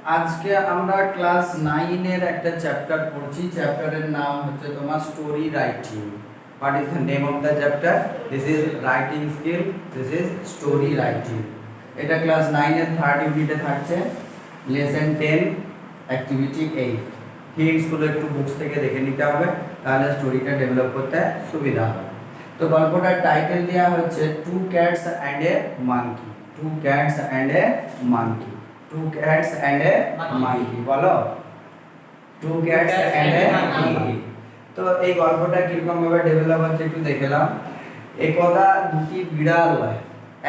আজকে আমরা ক্লাস 9 এর একটা চ্যাপ্টার পড়ছি। চ্যাপ্টারের নাম হচ্ছে তোমার story writing. What is the name of the chapter? This is writing skill, this is story writing. এটা ক্লাস 9 এর থার্ড ইউনিটে থাকছে, লেসন 10 অ্যাক্টিভিটি 8। হিন্টসগুলো একটু বুকস থেকে দেখে নিতে হবে, তাহলে স্টোরিটা ডেভেলপ করতে সুবিধা হবে। তো গল্পটার টাইটেল দেওয়া হচ্ছে two cats and a monkey. Two cats and a monkey. Two cats and a monkey. বলো, two cats and a monkey। তো এই গল্পটা কিরকম ভাবে ডেভেলপ হচ্ছে একটু দেখলাম। একদা দুটি বিড়াল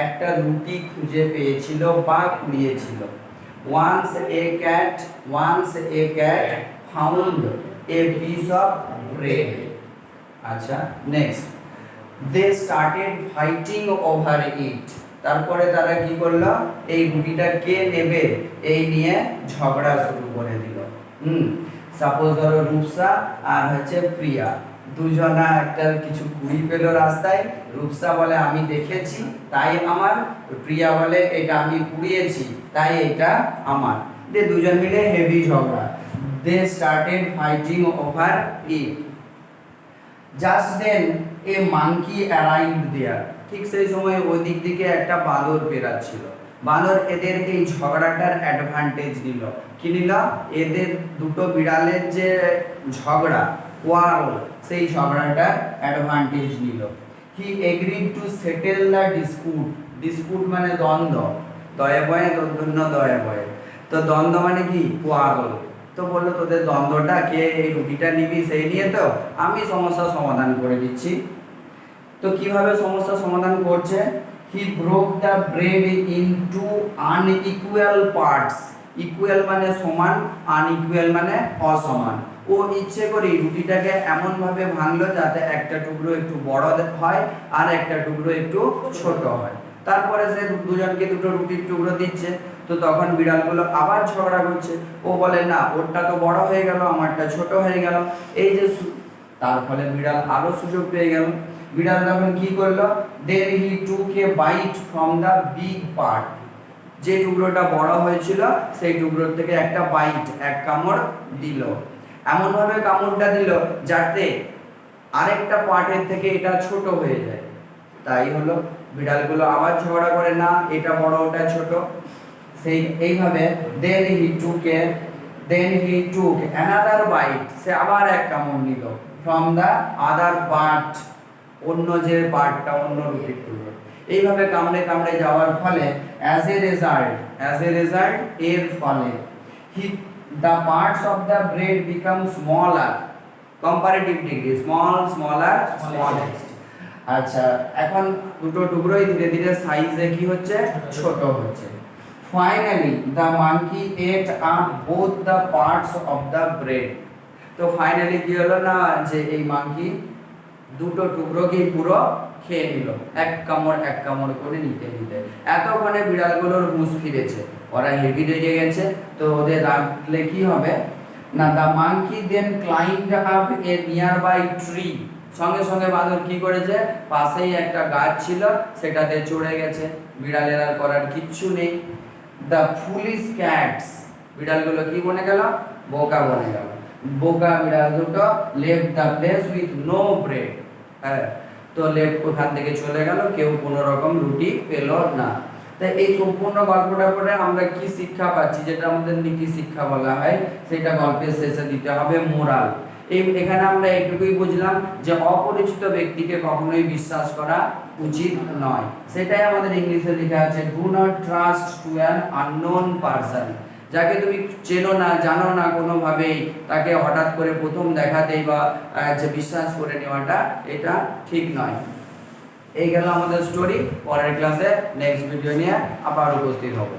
একটা রুটি খুঁজে পেয়েছিল বা কুড়িয়েছিল। once a cat found a piece of bread। আচ্ছা, next, they started fighting over it। তারপরে তারা কি করলো, এই রুটিটা কে নেবে এই নিয়ে ঝগড়া শুরু করে দিল। সাপোজ ধরো রূপসা আর হচ্ছে প্রিয়া, দুজনা একটা কিছু কুড়ি পেল রাস্তায়। রূপসা বলে আমি দেখেছি তাই আমার, প্রিয়া বলে এটা আমি কুড়িয়েছি তাই এটা আমার। দুজন মিলে হেভি ঝগড়া। They started fighting over it. Just then a monkey arrived there. ঠিক সেই সময় ওই দিক থেকে একটা বাঁদর বেরাচ্ছিল। বাঁদর এদের এই ঝগড়াটার অ্যাডভান্টেজ নিল। কি নিল? এদের দুটো বিড়ালের যে ঝগড়া, ওয়ার্ল, সেই ঝগড়াটার অ্যাডভান্টেজ নিল। He agreed to settle the dispute. Dispute মানে দ্বন্দ্ব, দয়ে বয়ে ধন্য দয়ে বয়ে। তো দ্বন্দ্ব মানে কি? ওয়ার্ল। তো বললো তোদের দ্বন্দ্বটা কে এই রুটিটা নিবি সেই নিয়ে, তো আমি সমস্যার সমাধান করে দিচ্ছি। তো কিভাবে সমস্যা সমাধান করছে? হি broke the bread into unequal parts. Equal মানে সমান, আনইকুয়াল মানে অসমান। ও ইচ্ছে করে রুটিটাকে এমন ভাবে ভাঙলো যাতে একটা টুকরো একটু বড় হয় আর একটা টুকরো একটু ছোট হয়। তারপরে সে দুজনকে দুটো রুটির টুকরো দিচ্ছে। তো তখন বিড়ালগুলো আবার ঝগড়া করছে। ও বলে না, ওরটা তো বড় হয়ে গেল, আমারটা ছোট হয়ে গেল। এই যে তার ফলে বিড়াল আরো সুযোগ পেয়ে গেল। বিড়াল তখন কি করলো? Then he took a bite from the big part. যে টুকরোটা বড় হয়েছিল সেই টুকরো থেকে একটা বাইট, এক কামড় দিল। এমন ভাবে কামড়টা দিল যাতে আরেকটা পার্টের থেকে এটা ছোট হয়ে যায়। তাই হলো, বিড়ালগুলো আবার ঝগড়া করে, না এটা বড় ওটা ছোট। সেই এইভাবে দেন হি টুক অ্যানাদার বাইট। সে আবার এক কামড় নিল ফ্রম দা আদার পার্ট, অন্য যে পার্টটা, অন্য রুটির টুকরো। এইভাবে কামড়ে কামড়ে যাওয়ার ফলে অ্যাজ এ রেজাল্ট এর ফলে the parts of the bread become smaller, comparative degree, smaller। আচ্ছা, এখন দুটো টুকরোই ধীরে ধীরে সাইজে কি হচ্ছে? ছোট হচ্ছে। Finally the monkey ate up both the parts of the bread। তো ফাইনালি কি হলো না, যে এই মাঙ্কি দুটো টুকরোকেই পুরো খেয়ে নিল, এক কামড় করে নিতে নিতে। এতক্ষণে বিড়ালগুলোর হুঁশ ফিরেছে, ওরা হেভি রেগে গেছে। তো ওদের রাখলে কি হবে না, the monkey then climbed up a nearby tree. সঙ্গে সঙ্গে বাঁদর কি করেছে? পাশেই একটা গাছ ছিল, সেটাতে চড়ে গেছে। বিড়ালের আর করার কিচ্ছু নেই। দ্য ফুলিশ ক্যাটস, বিড়ালগুলো কি বনে গেল? বোকা বনে গেল। বোকা বিড়াল দুটো left the place with no bread. হ্যাঁ, তো লেফট ওখান থেকে চলে গেল, কেউ কোনো রকম রুটি পেল না। তাই এই সম্পূর্ণ গল্পটা পড়ে আমরা কি শিক্ষা পাচ্ছি, যেটা আমাদের নীতি শিক্ষা বলা হয়, সেটা গল্পের শেষে দিতে হবে মোরাল। এখানে আমরা এইটুকুই বুঝলাম যে অপরিচিত ব্যক্তিকে কখনোই বিশ্বাস করা উচিত নয়। সেটাই আমাদের ইংলিশে লেখা আছে, do not trust to an unknown person. যাকে তুমি চেনো না, জানো না কোনোভাবেই, তাকে হঠাৎ করে প্রথম দেখাতেই বা যে বিশ্বাস করে নেওয়াটা এটা ঠিক নয়। এই গেল আমাদের স্টোরি। পরের ক্লাসে নেক্সট ভিডিও নিয়ে আবার উপস্থিত হব।